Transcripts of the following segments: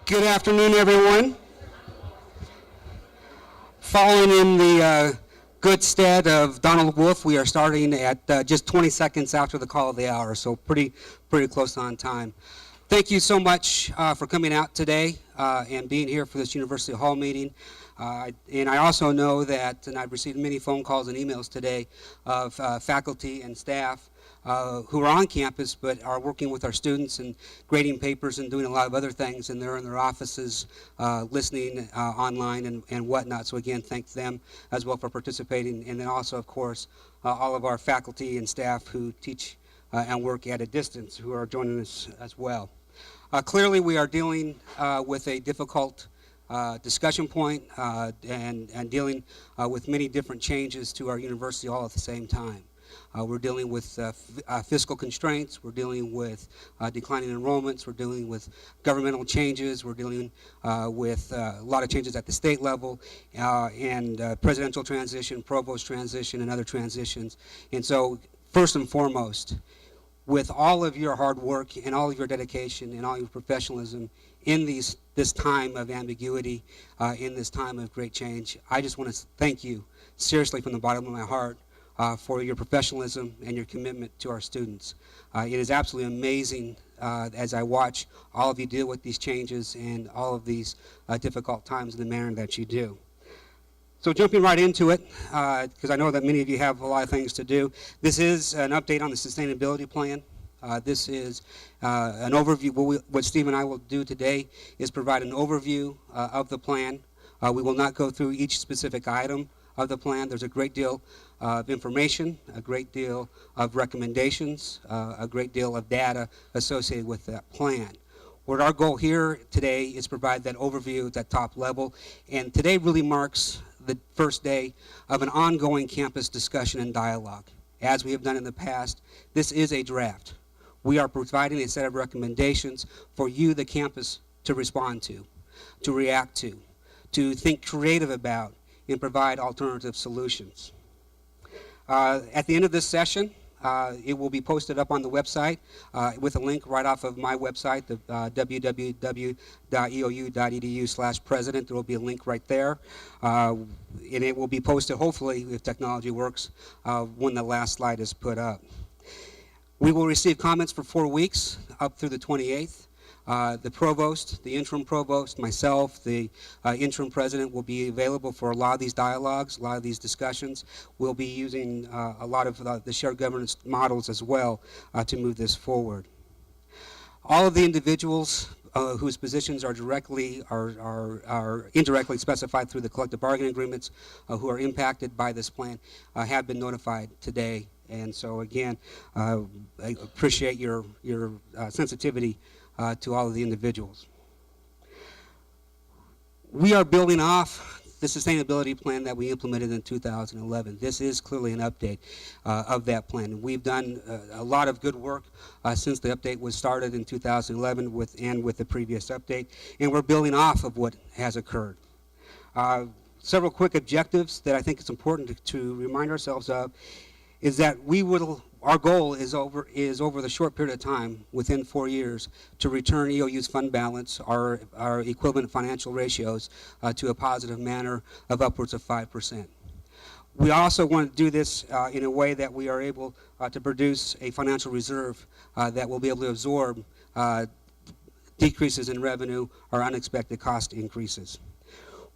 Good afternoon, everyone. Following in the good stead of Donald Wolf, we are starting at just 20 seconds after the call of the hour, so pretty close on time. Thank you so much for coming out today and being here for this University Hall meeting. And I also know that, and I've received many phone calls and emails today of faculty and staff who are on campus but are working with our students and grading papers and doing a lot of other things, and they're in their offices listening online and whatnot. So again, thank them as well for participating. And then also, of course, all of our faculty and staff who teach and work at a distance who are joining us as well. Clearly, we are dealing with a difficult discussion point and dealing with many different changes to our university all at the same time. We're dealing with fiscal constraints, we're dealing with declining enrollments, we're dealing with governmental changes, we're dealing with a lot of changes at the state level, and presidential transition, provost transition, and other transitions. And so, first and foremost, with all of your hard work and all of your dedication and all your professionalism in this time of ambiguity, in this time of great change, I just want to thank you seriously from the bottom of my heart for your professionalism and your commitment to our students. It is absolutely amazing as I watch all of you deal with these changes and all of these difficult times in the manner that you do. So jumping right into it, because I know that many of you have a lot of things to do, this is an update on the sustainability plan. This is an overview. What Steve and I will do today is provide an overview of the plan. We will not go through each specific item of the plan. There's a great deal of information, a great deal of recommendations, a great deal of data associated with that plan. What our goal here today is provide that overview at that top level, and today really marks the first day of an ongoing campus discussion and dialogue. As we have done in the past, this is a draft. We are providing a set of recommendations for you, the campus, to respond to react to think creative about, and provide alternative solutions. At the end of this session, it will be posted up on the website with a link right off of my website, the www.eou.edu/president. There will be a link right there. And it will be posted, hopefully, if technology works, when the last slide is put up. We will receive comments for 4 weeks, up through the 28th. The provost, the interim provost, myself, the interim president will be available for a lot of these dialogues, a lot of these discussions. We'll be using a lot of the shared governance models as well to move this forward. All of the individuals whose positions are directly are indirectly specified through the collective bargaining agreements who are impacted by this plan have been notified today. And so again, I appreciate your sensitivity to all of the individuals. We are building off the sustainability plan that we implemented in 2011. This is clearly an update of that plan. We've done a lot of good work since the update was started in 2011 with the previous update, and we're building off of what has occurred. Several quick objectives that I think it's important to remind ourselves of is that our goal is over the short period of time, within 4 years, to return EOU's fund balance, our equivalent financial ratios, to a positive manner of upwards of 5%. We also want to do this in a way that we are able to produce a financial reserve that will be able to absorb decreases in revenue or unexpected cost increases.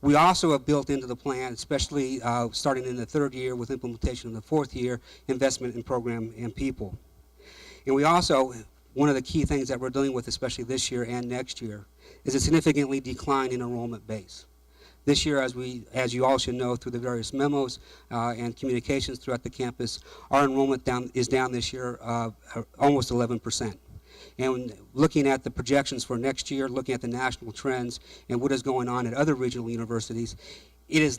We also have built into the plan, especially starting in the third year with implementation in the fourth year, investment in program and people. And we also, one of the key things that we're dealing with, especially this year and next year, is a significantly decline in enrollment base. This year, as you all should know through the various memos and communications throughout the campus, our enrollment is down this year almost 11%. And looking at the projections for next year, looking at the national trends and what is going on at other regional universities, it is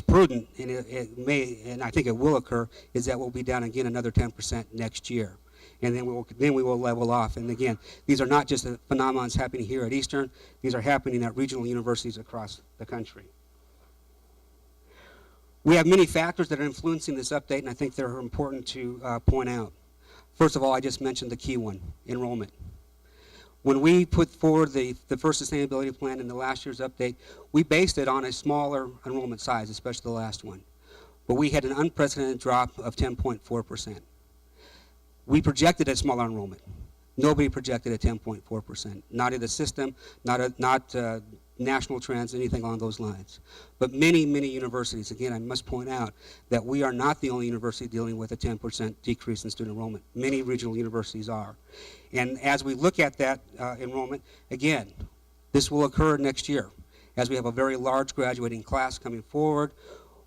prudent, and it may, and I think it will occur, is that we'll be down again another 10% next year. And then we will level off. And again, these are not just the phenomena happening here at Eastern, these are happening at regional universities across the country. We have many factors that are influencing this update, and I think they're important to point out. First of all, I just mentioned the key one, enrollment. When we put forward the first sustainability plan in the last year's update, we based it on a smaller enrollment size, especially the last one. But we had an unprecedented drop of 10.4%. We projected a smaller enrollment. Nobody projected a 10.4%. Not in the system, not national trends, anything along those lines. But many, many universities, again, I must point out that we are not the only university dealing with a 10% decrease in student enrollment. Many regional universities are. And as we look at that enrollment, again, this will occur next year as we have a very large graduating class coming forward,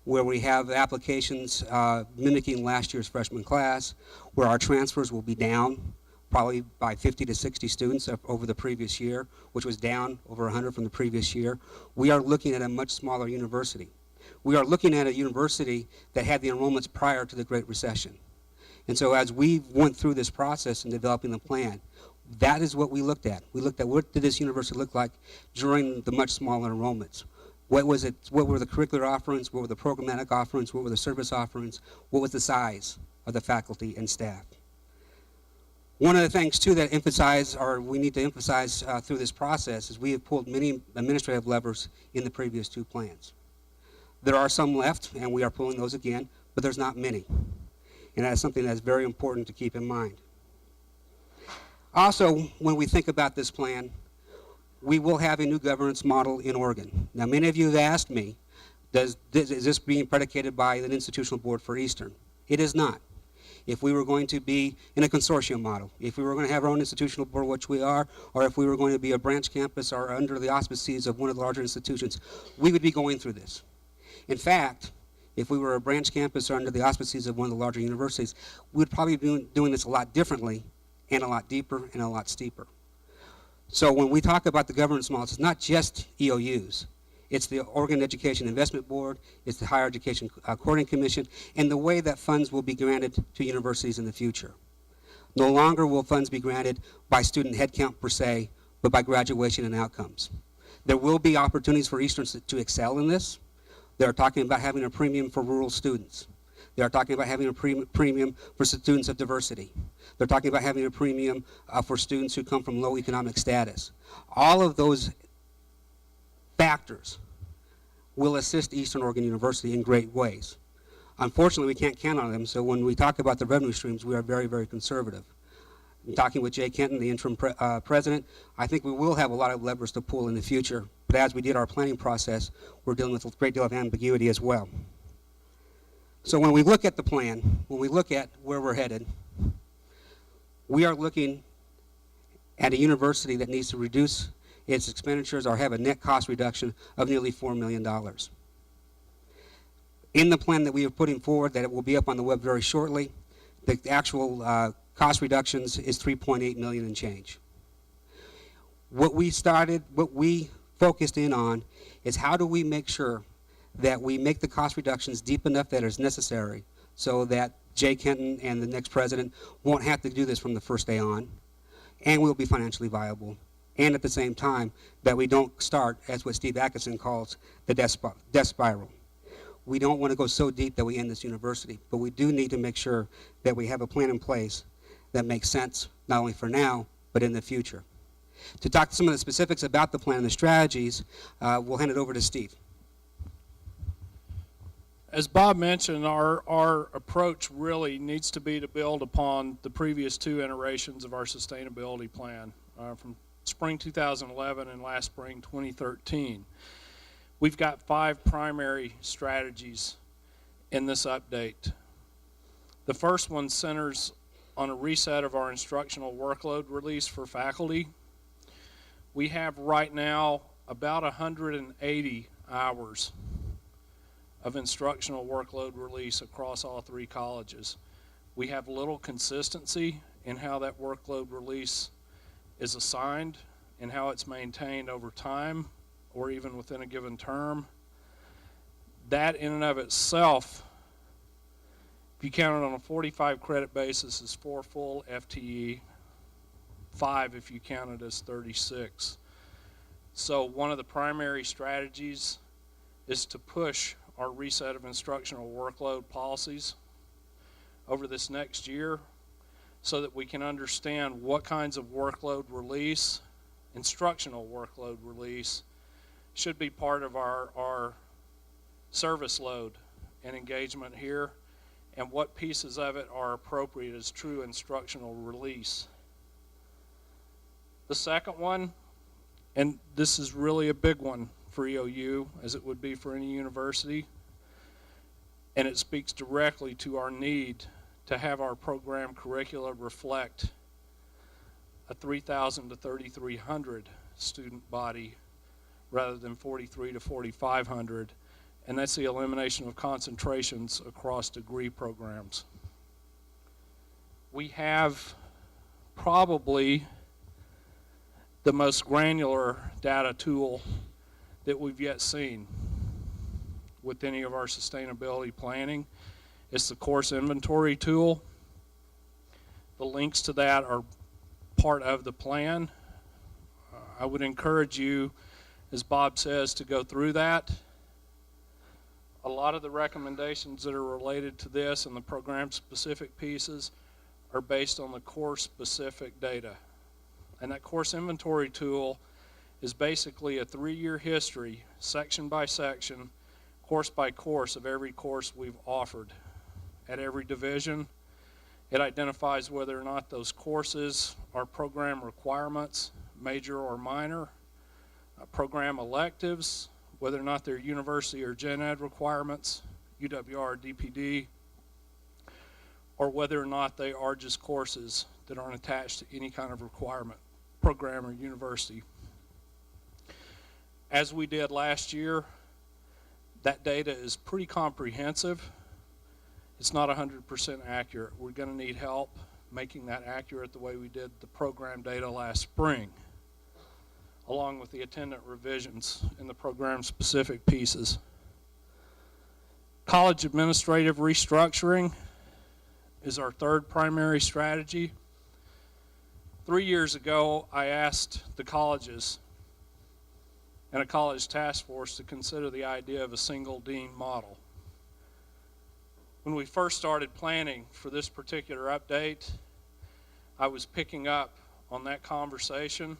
where we have applications mimicking last year's freshman class, where our transfers will be down probably by 50 to 60 students over the previous year, which was down over 100 from the previous year. We are looking at a much smaller university. We are looking at a university that had the enrollments prior to the Great Recession. And so as we went through this process in developing the plan, that is what we looked at. We looked at what did this university look like during the much smaller enrollments. What was it? What were the curricular offerings? What were the programmatic offerings? What were the service offerings? What was the size of the faculty and staff? One of the things, too, that we need to emphasize through this process is we have pulled many administrative levers in the previous two plans. There are some left, and we are pulling those again, but there's not many. And that is something that's very important to keep in mind. Also, when we think about this plan, we will have a new governance model in Oregon. Now, many of you have asked me, is this being predicated by an institutional board for Eastern? It is not. If we were going to be in a consortium model, if we were going to have our own institutional board, which we are, or if we were going to be a branch campus or under the auspices of one of the larger institutions, we would be going through this. In fact, if we were a branch campus or under the auspices of one of the larger universities, we would probably be doing this a lot differently and a lot deeper and a lot steeper. So when we talk about the governance models, it's not just EOUs. It's the Oregon Education Investment Board, it's the Higher Education Coordinating Commission, and the way that funds will be granted to universities in the future. No longer will funds be granted by student headcount per se, but by graduation and outcomes. There will be opportunities for Easterns to excel in this. They're talking about having a premium for rural students. They're talking about having a premium for students of diversity. They're talking about having a premium for students who come from low economic status. All of those factors will assist Eastern Oregon University in great ways. Unfortunately, we can't count on them, so when we talk about the revenue streams, we are very, very conservative. In talking with Jay Kenton, the interim president, I think we will have a lot of levers to pull in the future, but as we did our planning process, we're dealing with a great deal of ambiguity as well. So when we look at the plan, when we look at where we're headed, we are looking at a university that needs to reduce its expenditures or have a net cost reduction of nearly $4 million. In the plan that we are putting forward, that it will be up on the web very shortly, the actual cost reductions is $3.8 million and change. What we focused in on is how do we make sure that we make the cost reductions deep enough that is necessary so that Jay Kenton and the next president won't have to do this from the first day on, and we'll be financially viable. And at the same time, that we don't start, as what Steve Atkinson calls, the death spiral. We don't want to go so deep that we end this university, but we do need to make sure that we have a plan in place that makes sense, not only for now, but in the future. To talk to some of the specifics about the plan and the strategies, we'll hand it over to Steve. As Bob mentioned, our approach really needs to be to build upon the previous two iterations of our sustainability plan from spring 2011 and last spring 2013. We've got 5 primary strategies in this update. The first one centers on a reset of our instructional workload release for faculty. We have right now about 180 hours of instructional workload release across all 3 colleges. We have little consistency in how that workload release is assigned and how it's maintained over time or even within a given term. That in and of itself, if you count it on a 45 credit basis, is 4 full FTE, 5 if you count it as 36. So one of the primary strategies is to push our reset of instructional workload policies over this next year so that we can understand what kinds of workload release instructional workload release should be part of our service load and engagement here, and what pieces of it are appropriate as true instructional release. The second one, and this is really a big one for EOU, as it would be for any university, and it speaks directly to our need to have our program curricula reflect a 3,000 to 3,300 student body rather than 43 to 4,500, and that's the elimination of concentrations across degree programs. We have probably the most granular data tool that we've yet seen with any of our sustainability planning. It's the course inventory tool. The links to that are part of the plan. I would encourage you, as Bob says, to go through that. A lot of the recommendations that are related to this and the program-specific pieces are based on the course-specific data. And that course inventory tool is basically a 3-year history, section by section, course by course of every course we've offered at every division. It identifies whether or not those courses are program requirements, major or minor, program electives, whether or not they're university or gen ed requirements, UWR or DPD, or whether or not they are just courses that aren't attached to any kind of requirement, program or university. As we did last year, that data is pretty comprehensive. It's not 100% accurate. We're going to need help making that accurate the way we did the program data last spring, along with the attendant revisions in the program-specific pieces. College administrative restructuring is our third primary strategy. 3 years ago, I asked the colleges and a college task force to consider the idea of a single dean model. When we first started planning for this particular update, I was picking up on that conversation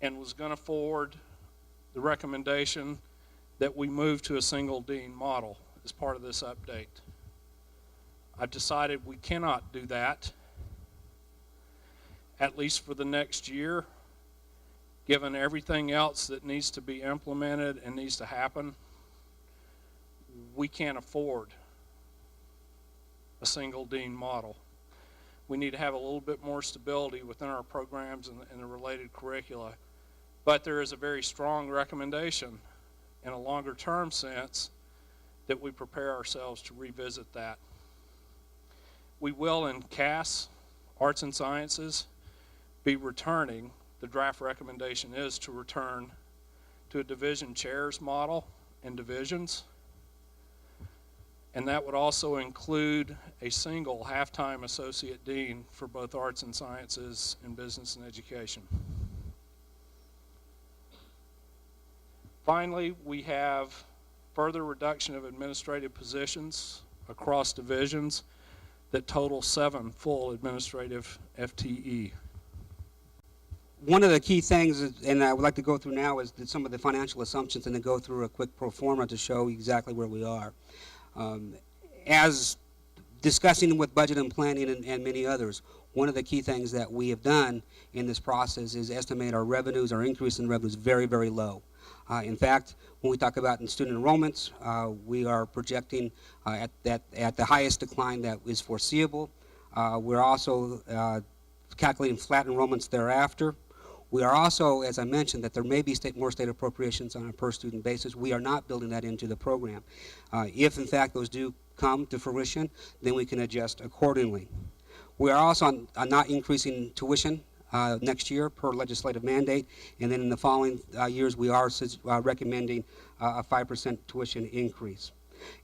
and was going to forward the recommendation that we move to a single dean model as part of this update. I've decided we cannot do that, at least for the next year, given everything else that needs to be implemented and needs to happen. We can't afford a single dean model. We need to have a little bit more stability within our programs and the related curricula. But there is a very strong recommendation in a longer term sense that we prepare ourselves to revisit that. We will in CAS, Arts and Sciences, be returning, the draft recommendation is to return to a division chairs model in divisions. And that would also include a single half-time associate dean for both arts and sciences and business and education. Finally, we have further reduction of administrative positions across divisions that total 7 full administrative FTE. One of the key things, and I would like to go through now, is some of the financial assumptions and then go through a quick pro forma to show exactly where we are. As discussing with budget and planning and many others, one of the key things that we have done in this process is estimate our revenues, our increase in revenues very, very low. In fact, when we talk about in student enrollments, we are projecting at the highest decline that is foreseeable. We're also calculating flat enrollments thereafter. We are also, as I mentioned, that there may be more state appropriations on a per student basis. We are not building that into the program. If in fact those do come to fruition, then we can adjust accordingly. We are also not increasing tuition next year per legislative mandate, and then in the following years we are recommending a 5% tuition increase.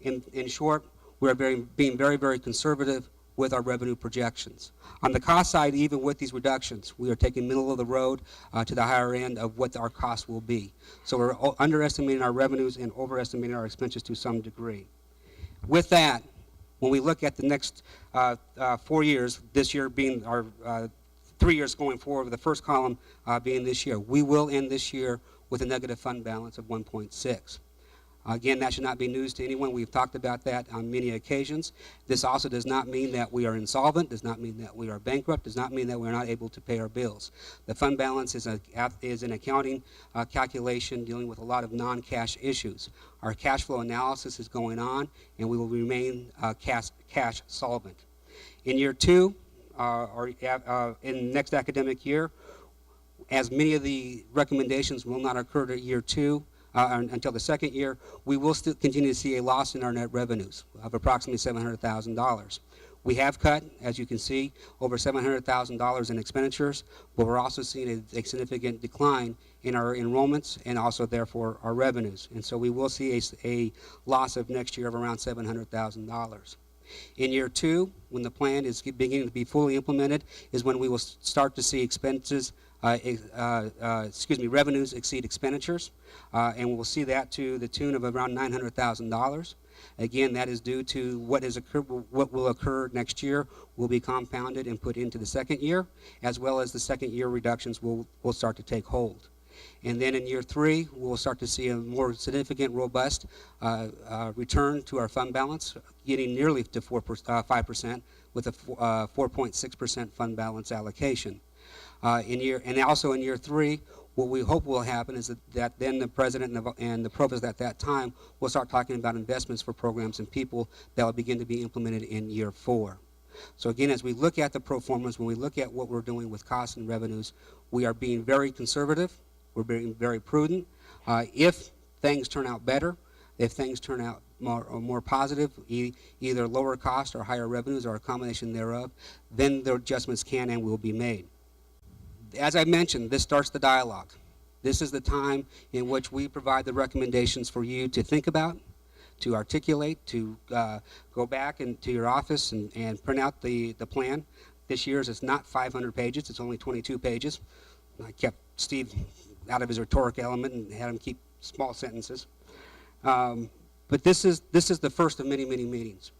In short, we are being very, very conservative with our revenue projections. On the cost side, even with these reductions, we are taking middle of the road to the higher end of what our costs will be. So we're underestimating our revenues and overestimating our expenses to some degree. With that, when we look at the next 4 years, this year being our 3 years going forward, with the first column being this year. We will end this year with a negative fund balance of 1.6. Again, that should not be news to anyone. We've talked about that on many occasions. This also does not mean that we are insolvent, does not mean that we are bankrupt, does not mean that we're not able to pay our bills. The fund balance is an accounting calculation dealing with a lot of non-cash issues. Our cash flow analysis is going on, and we will remain cash solvent. In year 2, or in next academic year, as many of the recommendations will not occur to year 2, until the second year, we will still continue to see a loss in our net revenues of approximately $700,000. We have cut, as you can see, over $700,000 in expenditures, but we're also seeing a significant decline in our enrollments and also, therefore, our revenues. And so we will see a loss of next year of around $700,000. In year 2, when the plan is beginning to be fully implemented, is when we will start to see revenues exceed expenditures, and we'll see that to the tune of around $900,000. Again, that is due to what will occur next year will be compounded and put into the second year, as well as the second year reductions will start to take hold. And then in year 3, we'll start to see a more significant, robust return to our fund balance, getting nearly to 5% with a 4.6% fund balance allocation. And also in year 3, what we hope will happen is that then the president and the provost at that time will start talking about investments for programs and people that will begin to be implemented in year 4. So again, as we look at the pro formas, when we look at what we're doing with costs and revenues, we are being very conservative. We're being very prudent. If things turn out better, if things turn out more positive, either lower cost or higher revenues or a combination thereof, then the adjustments can and will be made. As I mentioned, this starts the dialogue. This is the time in which we provide the recommendations for you to think about, to articulate, to go back into your office and print out the plan. This year's is not 500 pages, it's only 22 pages. I kept Steve out of his rhetoric element and had him keep small sentences. But this is the first of many, many meetings.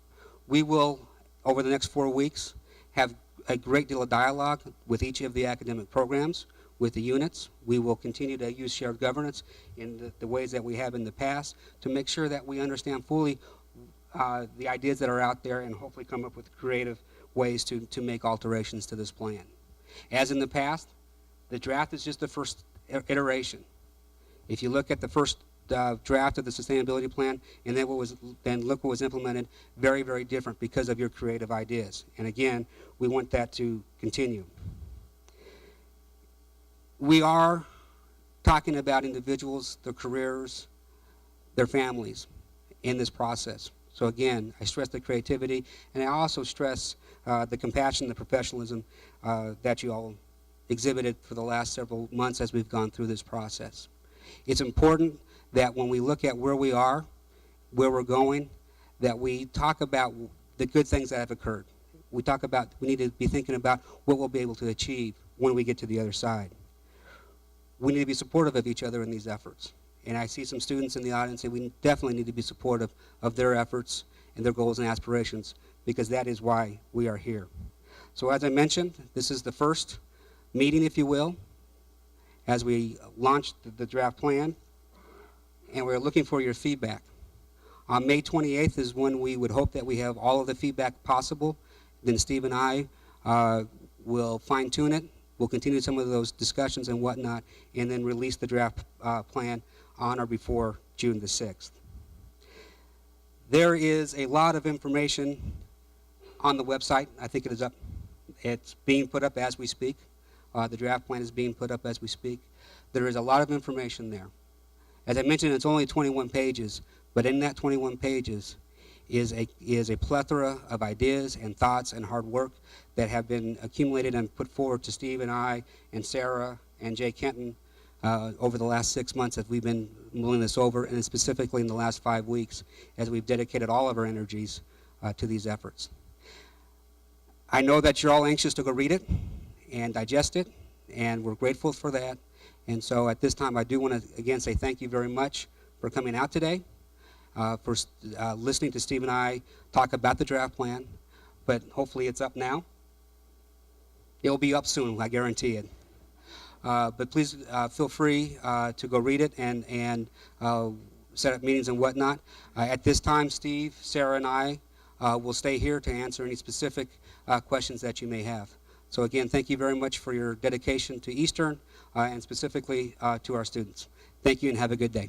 We will, over the next 4 weeks, have a great deal of dialogue with each of the academic programs, with the units. We will continue to use shared governance in the ways that we have in the past to make sure that we understand fully the ideas that are out there and hopefully come up with creative ways to make alterations to this plan. As in the past, the draft is just the first iteration. If you look at the first draft of the sustainability plan and then look what was implemented, very, very different because of your creative ideas. And again, we want that to continue. We are talking about individuals, their careers, their families in this process. So again, I stress the creativity, and I also stress the compassion, the professionalism that you all exhibited for the last several months as we've gone through this process. It's important that when we look at where we are, where we're going, that we talk about the good things that have occurred. We need to be thinking about what we'll be able to achieve when we get to the other side. We need to be supportive of each other in these efforts. And I see some students in the audience, and we definitely need to be supportive of their efforts and their goals and aspirations, because that is why we are here. So as I mentioned, this is the first meeting, if you will, as we launch the draft plan, and we're looking for your feedback. On May 28th is when we would hope that we have all of the feedback possible. Then Steve and I will fine-tune it. We'll continue some of those discussions and whatnot, and then release the draft plan on or before June the 6th. There is a lot of information on the website. I think it is up. It's being put up as we speak. The draft plan is being put up as we speak. There is a lot of information there. As I mentioned, it's only 21 pages, but in that 21 pages is a plethora of ideas and thoughts and hard work that have been accumulated and put forward to Steve and I and Sarah and Jay Kenton over the last 6 months as we've been mulling this over, and specifically in the last 5 weeks as we've dedicated all of our energies to these efforts. I know that you're all anxious to go read it and digest it, and we're grateful for that. And so at this time, I do want to again say thank you very much for coming out today, for listening to Steve and I talk about the draft plan, but hopefully it's up now. It will be up soon, I guarantee it. But please feel free to go read it and set up meetings and whatnot. At this time, Steve, Sarah, and I will stay here to answer any specific questions that you may have. So again, thank you very much for your dedication to Eastern and specifically to our students. Thank you and have a good day.